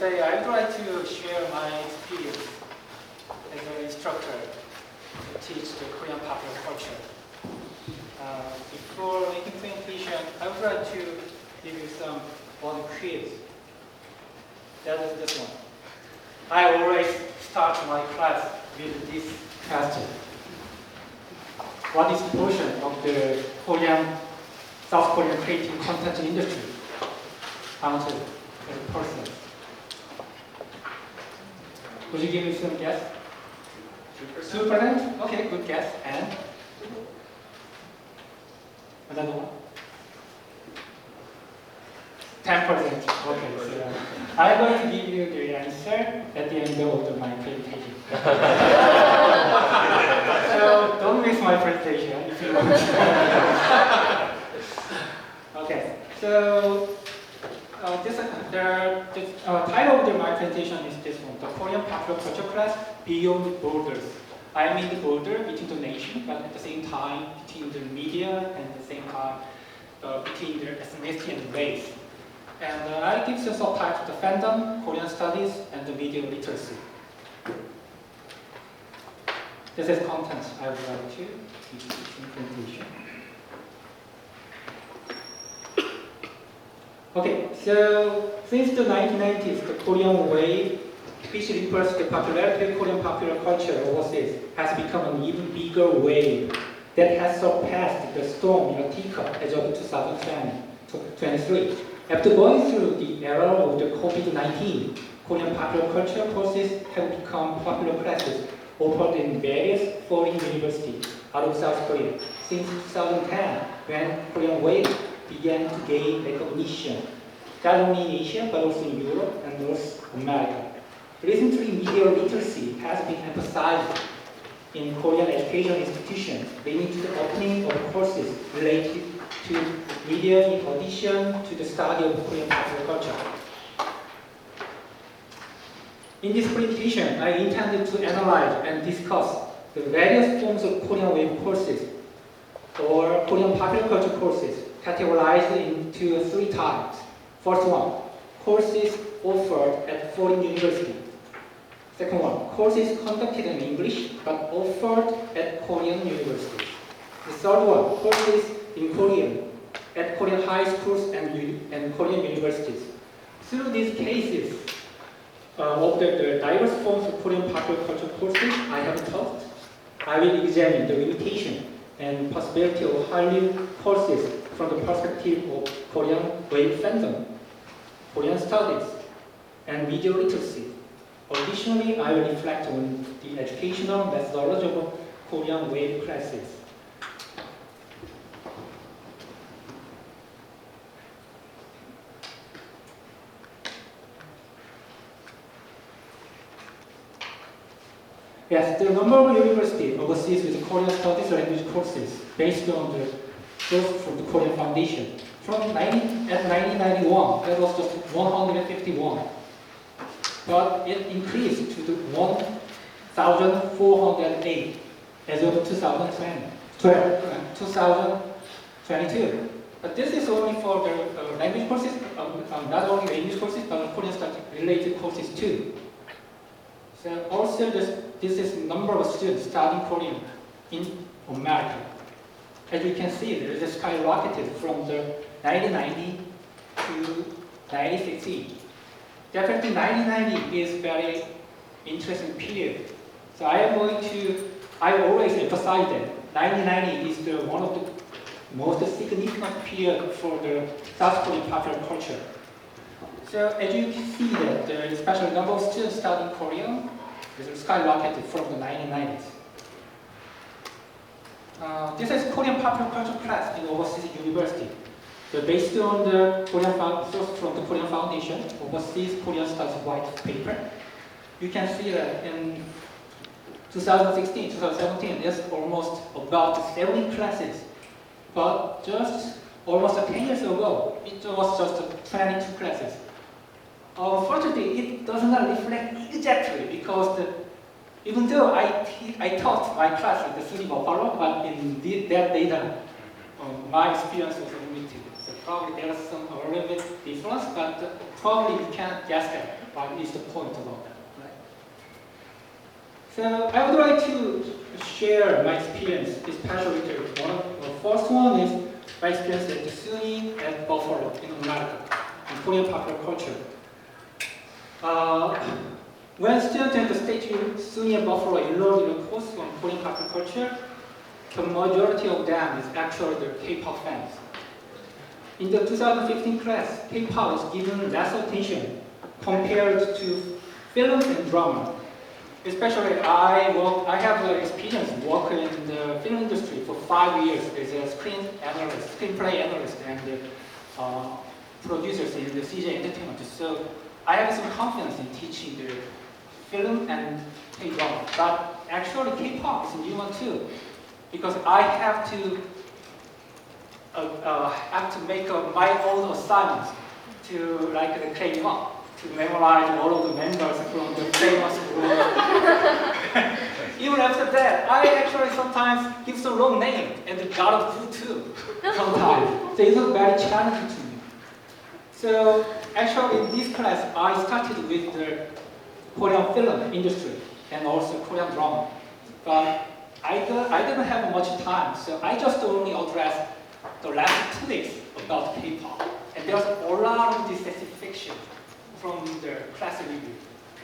today I would like to share my experience as an instructor to teach the Korean popular culture. Before making presentation, I would like to give you some one quiz. That is this one. I always start my class with this question. What is the portion of the South Korean creative content industry counted as a person? Would you give me some guess? 2%? Okay, good guess. And another one? 10%. Okay, so I'm going to give you the answer at the end of my presentation. So don't miss my presentation if you want. Okay, so the title of my presentation is this one: the Korean popular culture class beyond borders. I mean the border between the nation, but at the same time between the media and at the same time between the ethnicity and race. And I give the subtitle: the fandom, Korean studies, and the media literacy. This is content I would like to teach in presentation. Okay, so since the 1990s, the Korean wave, which refers to the popularity of Korean popular culture overseas, has become an even bigger wave that has surpassed the storm in a teacup as of 2023. After going through the era of the COVID-19, Korean popular culture courses have become popular classes offered in various foreign universities out of South Korea since 2010, when Korean wave began to gain recognition, not only in Asia but also in Europe and North America. Recently, media literacy has been emphasized in Korean education institutions, leading to the opening of courses related to media in addition to the study of Korean popular culture. In this presentation, I intended to analyze and discuss the various forms of Korean wave courses or Korean popular culture courses categorized into three types. First one, courses offered at foreign university. Second one, courses conducted in English but offered at Korean universities. The third one, courses in Korean at Korean high schools and Korean universities. Through these cases of the diverse forms of Korean popular culture courses I have taught, I will examine the limitation and possibility of Hallyu courses from the perspective of Korean wave fandom, Korean studies, and media literacy. Additionally, I will reflect on the educational methodology of Korean wave classes. Yes, the number of universities overseas with Korean studies language courses based on the growth from the Korean Foundation. At 1991, that was just 151. But it increased to 1,408 as of 2022. But this is only for the language courses, not only language courses, but Korean studies related courses too. So also this is the number of students studying Korean in America. As you can see, there is a skyrocketed from the 1990 to 1960. Definitely 1990 is very interesting period. So I always emphasize that 1990 is one of the most significant period for the South Korean popular culture. So as you can see that especially number of students studying Korean is skyrocketed from the 1990s. This is Korean popular culture class in overseas university. So based on the source from the Korean Foundation, Overseas Korean Studies White Paper, you can see that in 2016, 2017, there's almost about 70 classes. But just almost 10 years ago, it was just 22 classes. Unfortunately, it does not reflect exactly because even though I taught my class in the city of Buffalo, but in that data, my experience was limited. So probably there are some a little bit difference, but probably you can't guess that. What is the point about that, right? So I would like to share my experience, especially the one. The first one is my experience at the SUNY at Buffalo in America, in Korean popular culture. When students at the State SUNY at Buffalo enrolled in a course on Korean popular culture, the majority of them is actually the K-pop fans. In the 2015 class, K-pop was given less attention compared to films and drama. Especially, I have experience working in the film industry for 5 years as a screenplay analyst, and producers in the CJ Entertainment. So I have some confidence in teaching the film and K-drama. But actually, K-pop is a new one too, because I have to make my own assignments to like the K-pop, to memorize all of the members from the famous group. Even after that, I actually sometimes give the wrong name and the God of Food too, sometimes. So it was very challenging to me. So actually in this class, I started with the Korean film industry and also Korean drama. But I didn't have much time, so I just only addressed the last 2 weeks about K-pop. And there was a lot of dissatisfaction from the class review.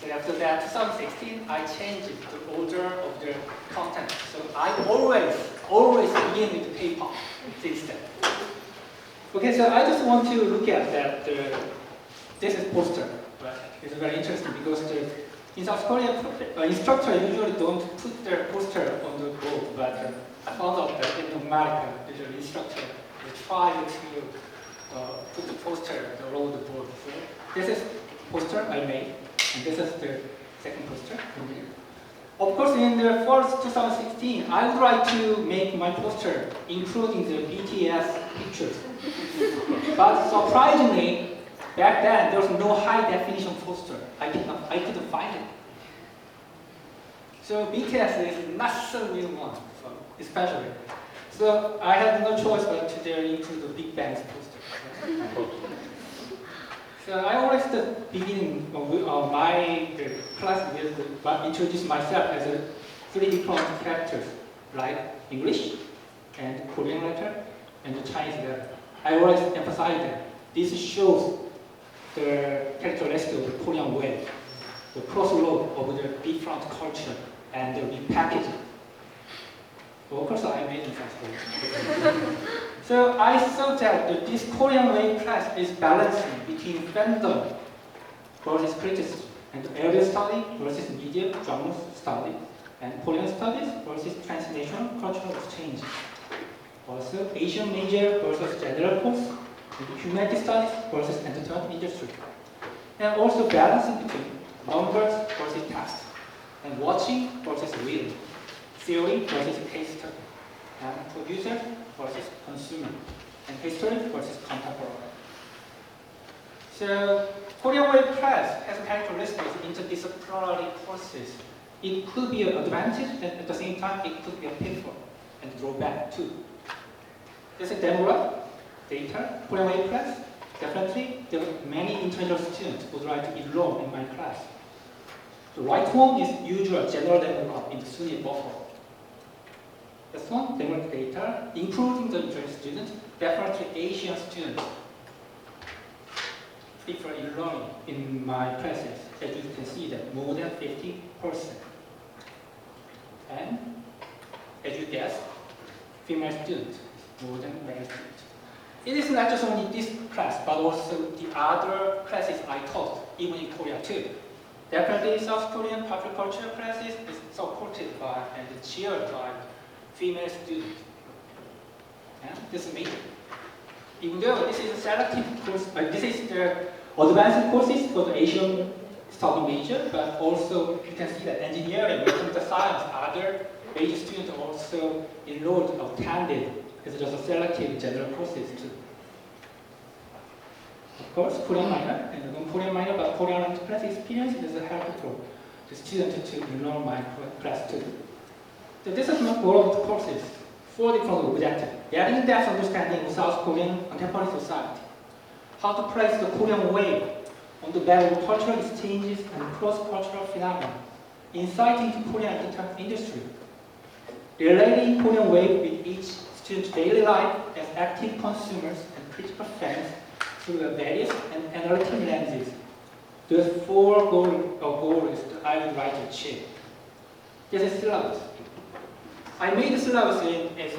So after that, 2016, I changed the order of the content. So I always begin with K-pop since then. Okay, so I just want to look at that. This is poster. Right? It's very interesting because in South Korea, instructors usually don't put their poster on the board, but I found out that in America, usually instructors try to put the poster all over the board. So this is poster I made, and this is the second poster. Of course, in the first 2016, I would like to make my poster including the BTS pictures. But surprisingly, back then there was no high definition poster. I couldn't find it. So BTS is not so new one, especially. So I had no choice but to include the Big Bang's poster. So I always begin my class with introduce myself as 3 different characters, like English and Korean letter and the Chinese letter. I always emphasize that this shows the characteristic of the Korean way, the crossroad of the different culture and the repackaging. Of course, I made it fast. So I thought that this Korean way class is balancing between fandom versus criticism, and area study versus media genre study, and Korean studies versus translation cultural exchange. Also, Asian major versus general course, and humanities studies versus entertainment industry. And also balancing between numbers versus text, and watching versus reading, theory versus case study, and producer versus consumer, and history versus contemporary. So, Korean Way class has characteristics interdisciplinary courses. It could be an advantage, and at the same time, it could be a pitfall and drawback too. There's a demographic data. Korean Way class, definitely, there are many international students who would like to enroll in my class. The right one is usual general demographic in the SUNY Buffalo. This one, demographic data, including the international students, definitely Asian students prefer enrolling in my classes. As you can see that more than 50%. And as you guess, female students more than male students. It is not just only this class, but also the other classes I taught, even in Korea too. Definitely South Korean popular culture classes is supported by and cheered by female students. And this is major. Even though this is a selective course, this is the advanced courses for the Asian study major, but also you can see that engineering, computer science, other major students also enrolled or attended as just a selective general courses too. Of course, Korean minor and non-Korean minor, but Korean class experience is helpful to students to enroll my class too. So this is my goal of the courses, 4 different objectives. getting in-depth understanding of South Korean contemporary society, how to place the Korean wave on the back of cultural exchanges and cross-cultural phenomena, insight into Korean entertainment industry, relating Korean wave with each student's daily life as active consumers and critical fans through the various and analytic lenses. Those four goals that I would like to achieve. This is syllabus. I made the syllabus as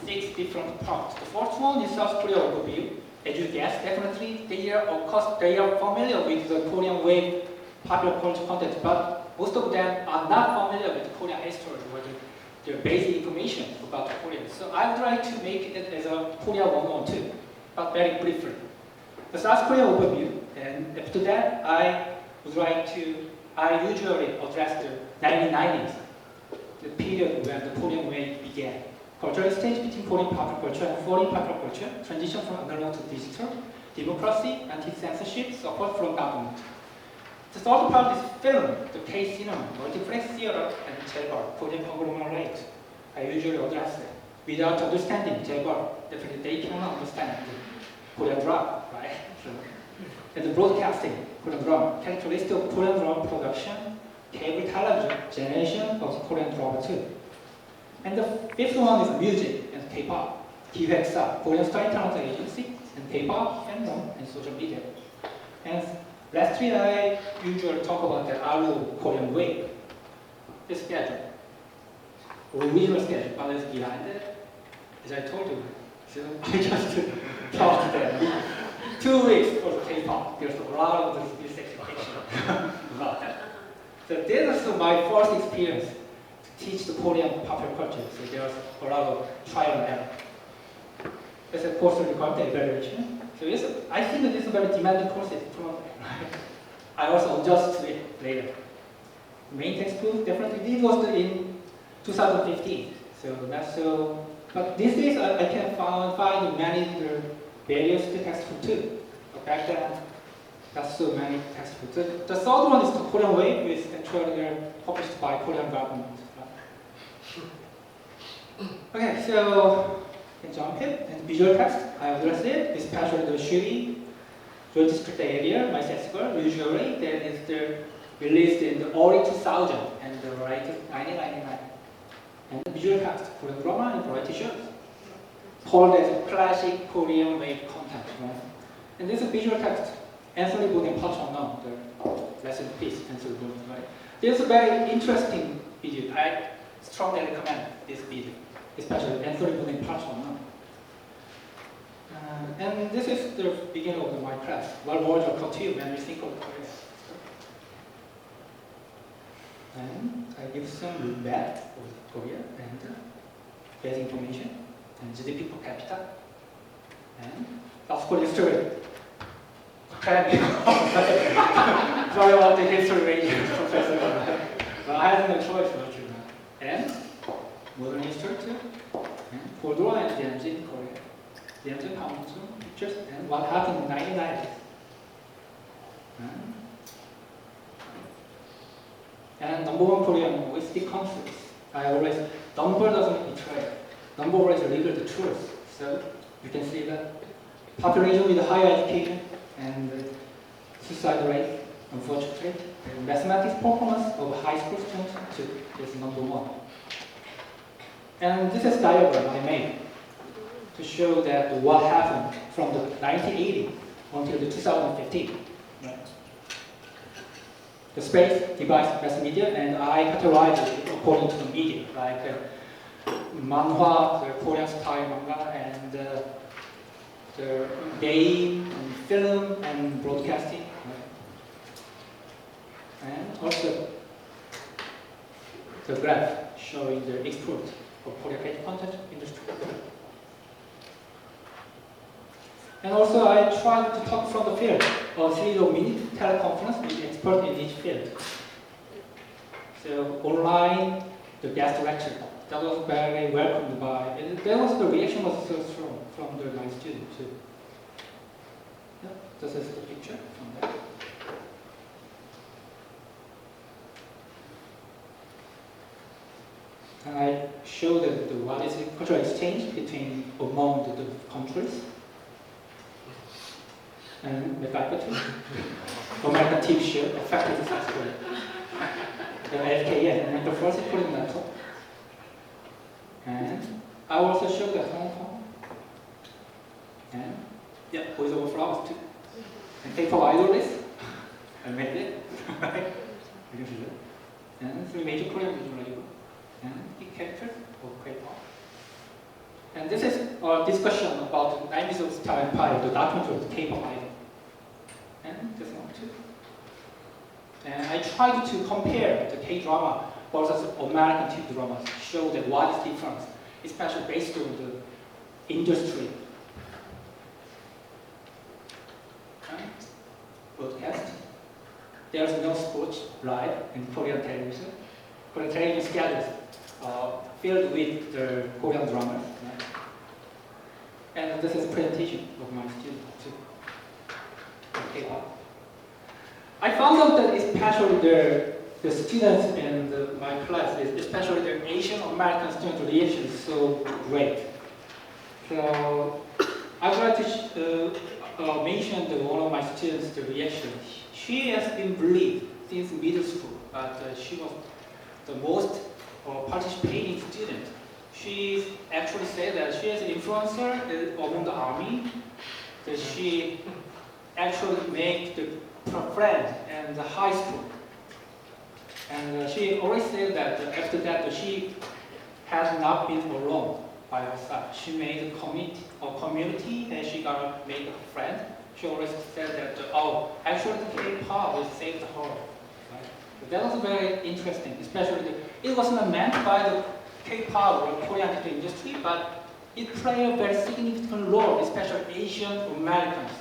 6 different parts. The first one is South Korea overview. As you guess, definitely they are familiar with the Korean wave popular culture content, but most of them are not familiar with Korean history or the basic information about Korea. So I would like to make it as a Korea 112, but very briefly. The South Korea overview, and after that, I usually address the 1990s, the period when the Korean wave began. Cultural exchange between Korean popular culture and foreign popular culture, transition from analog to digital, democracy, anti-censorship, support from government. The third part is film, the K-cinema, multiplex theater, and 재벌, Korean conglomerate. I usually address it. Without understanding 재벌, definitely they cannot understand the Korean drama, right? And the broadcasting, Korean drama, characteristic of Korean drama production, cable television, generation of Korean drama too. And the fifth one is music and K-pop, 기획사, Korean storytelling agency, and K-pop, fandom, and social media. And lastly, I usually talk about the ALU Korean wave, the schedule, original schedule, but it's behind it, as I told you. So I just talked them. 2 weeks for the K-pop. There's a lot of this expectation about that. So this is my first experience to teach the Korean popular culture. So there's a lot of trial and error. There's a course regarding the evaluation. So yes, I think that this is a very demanding course. I also adjust to it later. Main textbook, definitely, this was in 2015. So that's so, but these days I can find many various textbooks too. But back then, that's so many textbooks. The third one is the Korean wave, which is actually published by Korean government. Okay, so I can jump in. And visual text, I address it, especially the shooting, the district area, my festival, usually that is released in the early 2000 and the variety 1999. And the visual text for the drama and variety shows, called as classic Korean wave content. Right? And this is visual text. Anthony Boone and Park Chung-nam, the lesson piece, Anthony Boone. Right? This is a very interesting video. I strongly recommend this video, especially Anthony Boone and Park Chung-nam. And this is the beginning of my class. What words are culture when we think of Korea? And I give some map of Korea and basic information and GDP per capita and South Korea history. Sorry about the history major professor. But I had no choice about you. And modern history too. And Korea and DMZ in Korea. DMZ council pictures and what happened in the 1990s. And number one Korean OECD countries. I always, number doesn't betray. Number always reveals the truth. So you can see that population with higher education and suicide rate, unfortunately, and mathematics performance of high school students too is number one. And this is diagram I made to show that what happened from the 1980 until the 2015. Right? The space, device, mass media, and I categorize it according to the media, like manhwa, the Korean style manga, and the game, and film, and broadcasting. Right? And also the graph showing the export of Korean content industry. And also I tried to talk from the field, a series of mini teleconference with experts in each field. So online, the guest lecture, that was very welcomed by, and there was the reaction was so strong from my students too. Yeah, this is the picture from there. And I showed what is the cultural exchange among the countries. And the faculty, American TV show affected South Korea. The FKN, and the first Korean laptop. And I also showed that Hong Kong. And yeah, with our flowers too. And K-pop idol list. I made it. And 3 major Korean visual label. And big character of K-pop. And this is a discussion about the 90s Star Empire, the documentary of the K-pop idol. And this one too. And I tried to compare the K-drama versus American TV dramas, show that what is difference, especially based on the industry. And broadcast. There's no sports live in Korean television. Korean television schedules filled with the Korean dramas. Right? And this is a presentation of my students too. K-pop. I found out that especially the students in my class, especially the Asian American student reaction is so great. So I would like to mention one of my students' reaction. She has been bullied since middle school, but she was the most participating student. She actually said that she is an influencer among the army, that she actually made her friend in the high school. And she always said that after that she has not been alone by herself. She made a community and she got made a friend. She always said that, oh, actually the K-pop will save her. Right? So that was very interesting, especially it wasn't meant by the K-pop or Korean industry, but it played a very significant role, especially Asian Americans.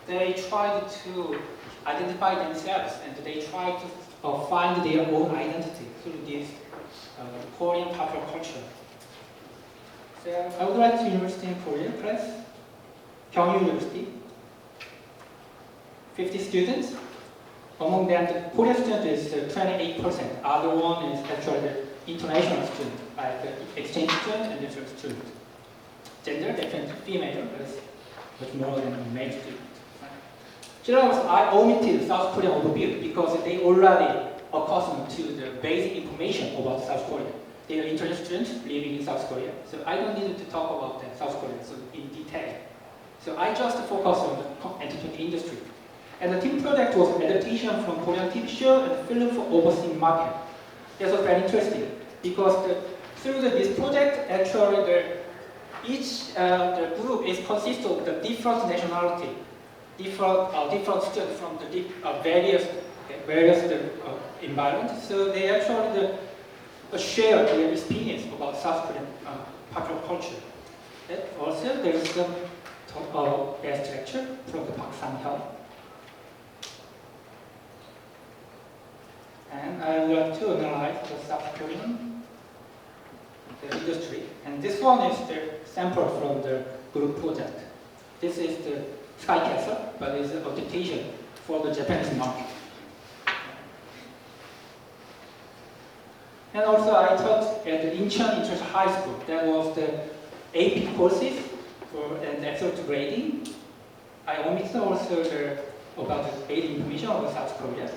They tried to identify themselves and they tried to find their own identity through this Korean popular culture. So I would like to University in Korea class, CHUNG University. 50 students. Among them, the Korean student is 28%. Other one is actually the international student, like the exchange student and different student. Gender, different female, but it's much more than a male student. Generally, I omitted South Korean overview because they already accustomed to the basic information about South Korea. They are international students living in South Korea, so I don't need to talk about the South Korea in detail. So I just focus on the entertainment industry. And the team project was adaptation from Korean TV show and film for overseas market. That was very interesting because through this project, actually each the group is consists of the different nationality. Different students from the various environments. So they actually share their experience about South Korean popular culture. And also, there is some guest lecture from the Park Sang-hyun. And I would like to analyze the South Korean industry. And this one is the sample from the group project. This is the Sky Castle, but it's an adaptation for the Japanese market. And also I taught at the Incheon International High School. That was the AP courses and excellent grading. I omitted also about the basic information about South Korea.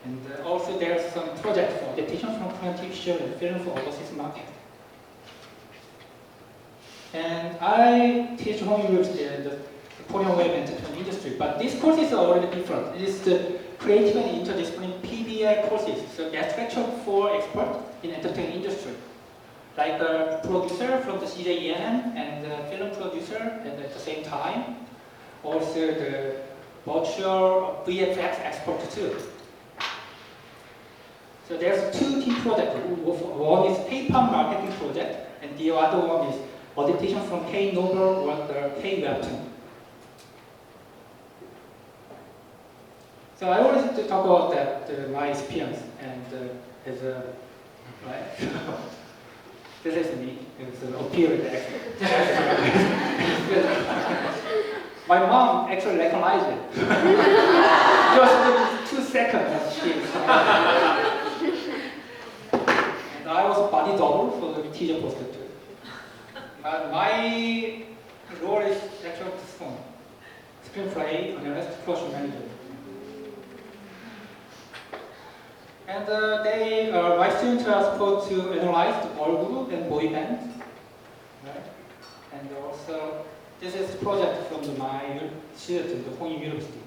And also there's some project for adaptation from Korean TV show and film for overseas market. And I teach home university in the Korean web entertainment industry, but these courses are already different. It is the creative and interdisciplinary PBI courses, so guest lecture for experts in entertainment industry. Like a producer from the CJEN and the film producer at the same time. Also the virtual VFX expert too. So there's 2 team projects. One is K-pop marketing project, and the other one is adaptation from K-novel or the K-webtoon. So I wanted to talk about that my experience and as a right. This is me. It's an appearing expert. My mom actually recognized it. Just 2 seconds. And I was body double for the teacher poster too. But my role is actually screenplay, analyst, production manager. And my students are supposed to analyze the boy group and boy band. Right? And also, this is a project from my student, the Hong University.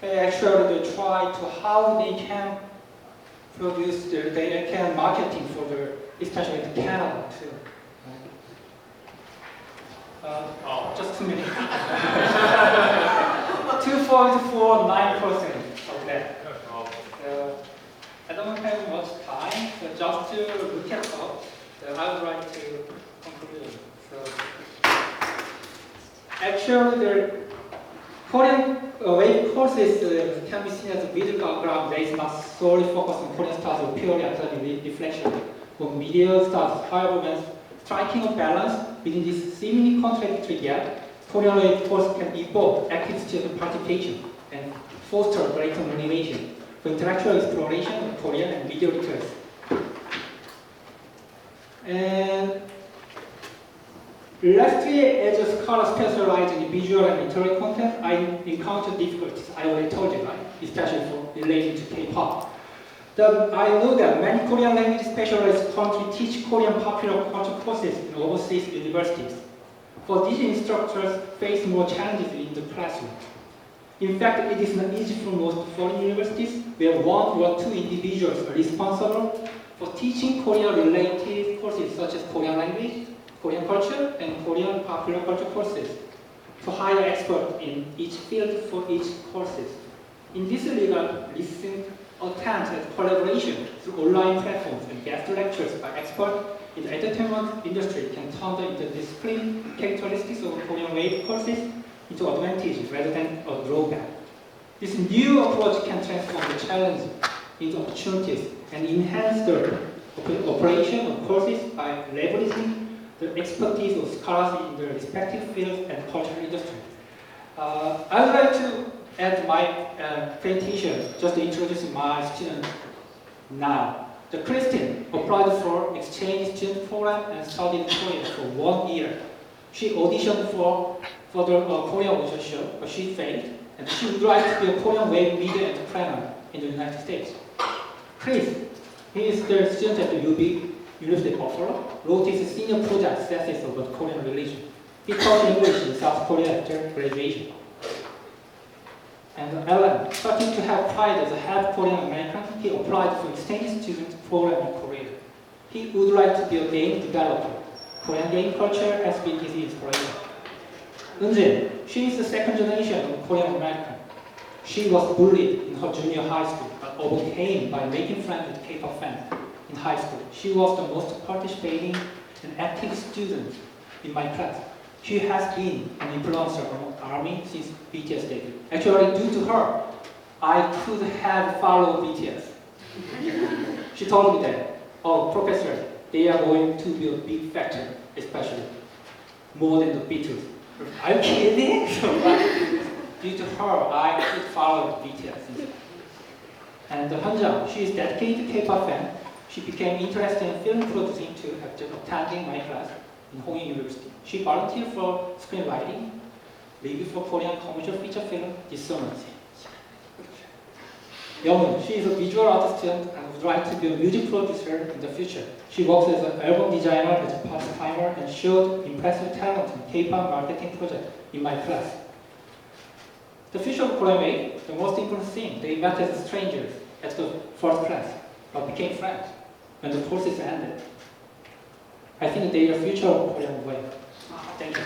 They try to how they can produce they can marketing for especially in Canada too. Just 2 minutes. 2.49% of that. I don't have much time, so just to recap up, I would like to conclude. So, actually, the Korean wave courses can be seen as a middle ground that is not solely focused on Korean studies or purely academic reflection or media studies. However, when striking a balance within this seemingly contradictory gap, Korean wave course can evoke active student participation and foster greater motivation for intellectual exploration of Korean and video literacy. And lastly, as a scholar specialized in visual and literary content, I encountered difficulties, I already told you, right? Especially for relating to K-pop. I know that many Korean language specialists currently teach Korean popular culture courses in overseas universities. For these instructors face more challenges in the classroom. In fact, it is not easy for most foreign universities where one or two individuals are responsible for teaching Korean-related courses such as Korean language, Korean culture, and Korean popular culture courses to hire experts in each field for each courses. In this regard, recent attempts at collaboration through online platforms and guest lectures by experts in the entertainment industry can turn the interdisciplinary characteristics of Korean wave courses into advantage rather than a drawback. This new approach can transform the challenge into opportunities and enhance the operation of courses by leveraging the expertise of scholars in their respective fields and cultural industry. I would like to add my presentation just to introduce my student now. The Christine applied for exchange student program and studied Korean for 1 year. She auditioned for the Korean audition show, but she failed, and she would like to be a Korean wave media entrepreneur in the United States. Chris, he is the student at the UB, University of Buffalo, wrote his senior project thesis about Korean religion. He taught English in South Korea after graduation. And Alan, starting to have pride as a half Korean American, he applied for exchange student program in Korea. He would like to be a game developer. Korean game culture has been his inspiration. Eunjin, she is the second generation of Korean American. She was bullied in her junior high school, but overcame by making friends with K-pop fans in high school. She was the most participating and active student in my class. She has been an influencer on ARMY since BTS debut. Actually, due to her, I could have followed BTS. She told me that, oh, professor, they are going to be a big factor, especially more than the Beatles. Are you kidding? Due to her, I could follow BTS. And Hanjang, she is dedicated K-pop fan. She became interested in film producing too after attending my class in Hong University. She volunteered for screenwriting, review for Korean commercial feature film this summer. Young, she is a visual artist student and would like to be a music producer in the future. She works as an album designer as a part-timer and showed impressive talent in K-pop marketing project in my class. The future of Korean wave, the most important thing, they met as strangers at the first class, but became friends when the courses ended. I think they are future of Korean wave. Thank you.